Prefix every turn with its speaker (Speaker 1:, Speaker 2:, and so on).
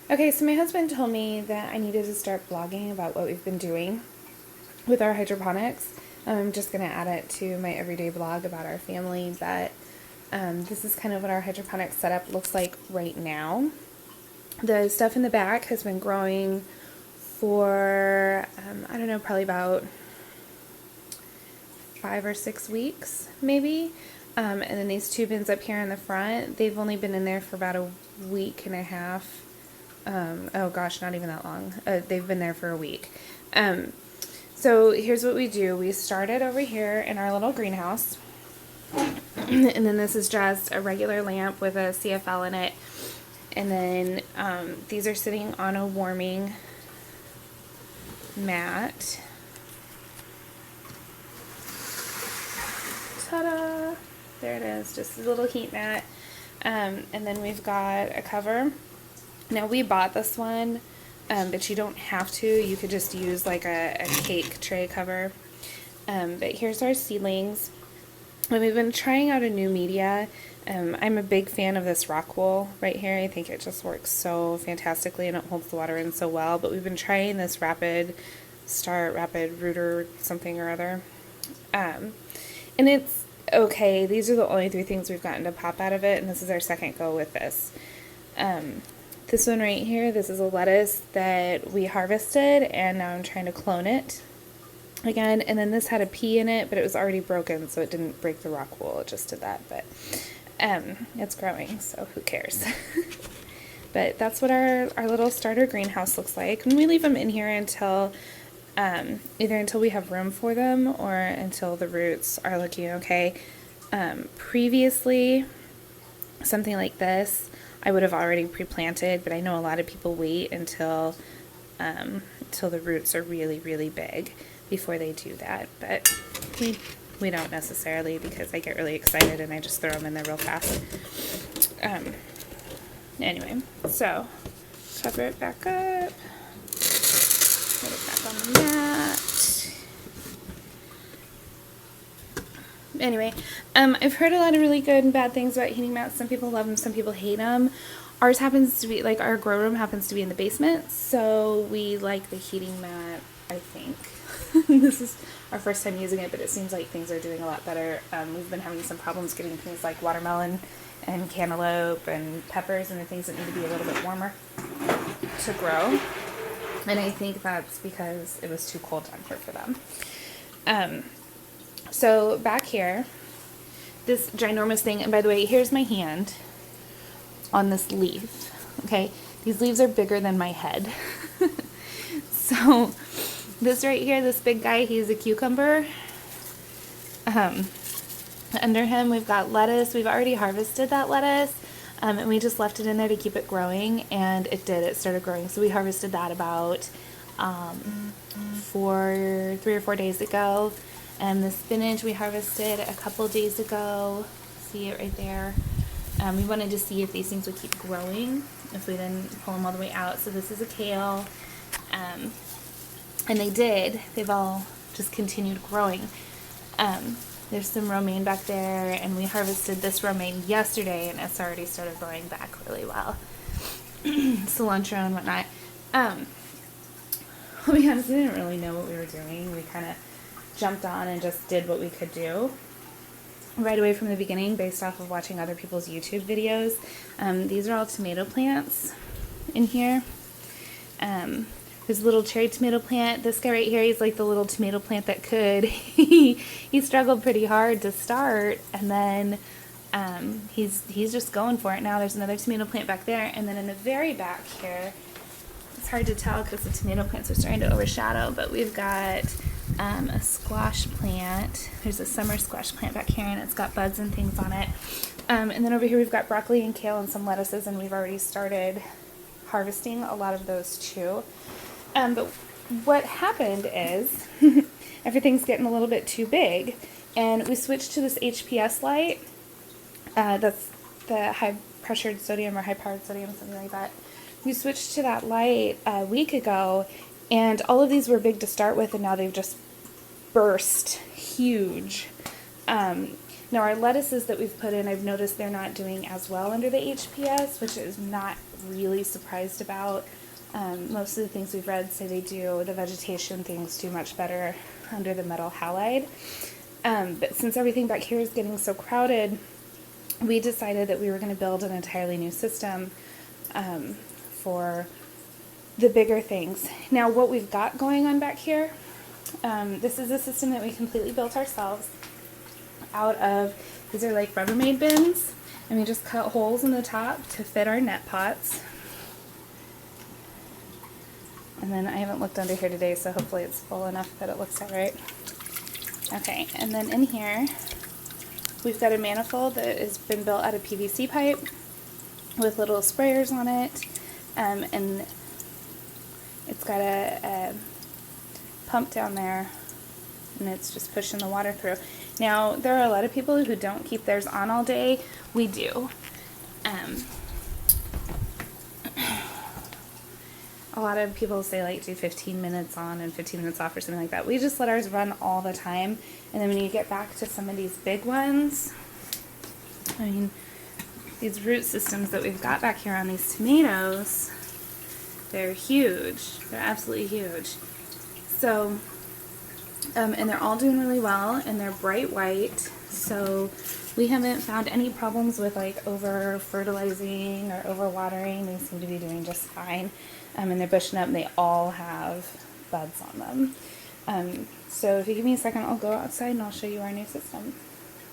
Speaker 1: Okay, so my husband told me that I needed to start blogging about what we've been doing with our hydroponics. I'm just going to add it to my everyday blog about our family, but this is kind of what our hydroponics setup looks like right now. The stuff in the back has been growing for, I don't know, probably about 5 or 6 weeks, maybe. And then these two bins up here in the front, they've only been in there for about a week and a half. Oh gosh, not even that long. They've been there for a week. So here's what we do. We started over here in our little greenhouse. And then this is just a regular lamp with a CFL in it. And then these are sitting on a warming mat. Ta-da! There it is, just a little heat mat. And then we've got a cover. Now we bought this one, but you don't have to. You could just use like a cake tray cover. But here's our seedlings. And we've been trying out a new media. I'm a big fan of this rock wool right here. I think it just works so fantastically and it holds the water in so well. But we've been trying this rapid rooter something or other. And it's okay. These are the only 3 things we've gotten to pop out of it, and this is our second go with this. This one right here, this is a lettuce that we harvested, and now I'm trying to clone it again. And then this had a pea in it, but it was already broken, so it didn't break the rock wool. It just did that, but it's growing, so who cares? But that's what our little starter greenhouse looks like. And we leave them in here until either until we have room for them or until the roots are looking okay. Previously, something like this, I would have already pre-planted, but I know a lot of people wait until the roots are really, really big before they do that. But we don't necessarily, because I get really excited and I just throw them in there real fast. Anyway, so cover it back up. Put it back on the mat. Anyway, I've heard a lot of really good and bad things about heating mats. Some people love them, some people hate them. Ours happens to be, like, our grow room happens to be in the basement, so we like the heating mat, I think. This is our first time using it, but it seems like things are doing a lot better. We've been having some problems getting things like watermelon and cantaloupe and peppers and the things that need to be a little bit warmer to grow. And I think that's because it was too cold down here for them. So back here, this ginormous thing, and by the way, here's my hand on this leaf, okay? These leaves are bigger than my head. So this right here, this big guy, he's a cucumber. Under him, we've got lettuce. We've already harvested that lettuce, and we just left it in there to keep it growing, and it did. It started growing. So we harvested that about 3 or 4 days ago. And the spinach we harvested a couple days ago. See it right there. We wanted to see if these things would keep growing if we didn't pull them all the way out. So this is a kale. And they did. They've all just continued growing. There's some romaine back there, and we harvested this romaine yesterday, and it's already started growing back really well. Cilantro and whatnot. We honestly didn't really know what we were doing. We kind of jumped on and just did what we could do right away from the beginning based off of watching other people's YouTube videos. These are all tomato plants in here. There's a little cherry tomato plant. This guy right here, he's like the little tomato plant that could. He struggled pretty hard to start, and then he's just going for it now. There's another tomato plant back there, and then in the very back here, it's hard to tell because the tomato plants are starting to overshadow, but we've got a squash plant. There's a summer squash plant back here, and it's got buds and things on it. And then over here we've got broccoli and kale and some lettuces, and we've already started harvesting a lot of those too. But what happened is everything's getting a little bit too big, and we switched to this HPS light. That's the high pressured sodium or high powered sodium, something like that. We switched to that light a week ago, and all of these were big to start with, and now they've just burst huge. Now our lettuces that we've put in, I've noticed they're not doing as well under the HPS, which is not really surprised about. Most of the things we've read say they do, the vegetation things do much better under the metal halide. But since everything back here is getting so crowded, we decided that we were going to build an entirely new system for the bigger things. Now what we've got going on back here, this is a system that we completely built ourselves out of, these are like Rubbermaid bins, and we just cut holes in the top to fit our net pots. And then I haven't looked under here today, so hopefully it's full enough that it looks alright. Okay, and then in here, we've got a manifold that has been built out of PVC pipe with little sprayers on it, and it's got a pump down there, and it's just pushing the water through. Now, there are a lot of people who don't keep theirs on all day. We do. A lot of people say like do 15 minutes on and 15 minutes off or something like that. We just let ours run all the time, and then when you get back to some of these big ones, I mean, these root systems that we've got back here on these tomatoes, they're huge. They're absolutely huge. So, and they're all doing really well, and they're bright white, so we haven't found any problems with like over fertilizing or over watering. They seem to be doing just fine. And they're bushing up, and they all have buds on them. So if you give me a second, I'll go outside and I'll show you our new system.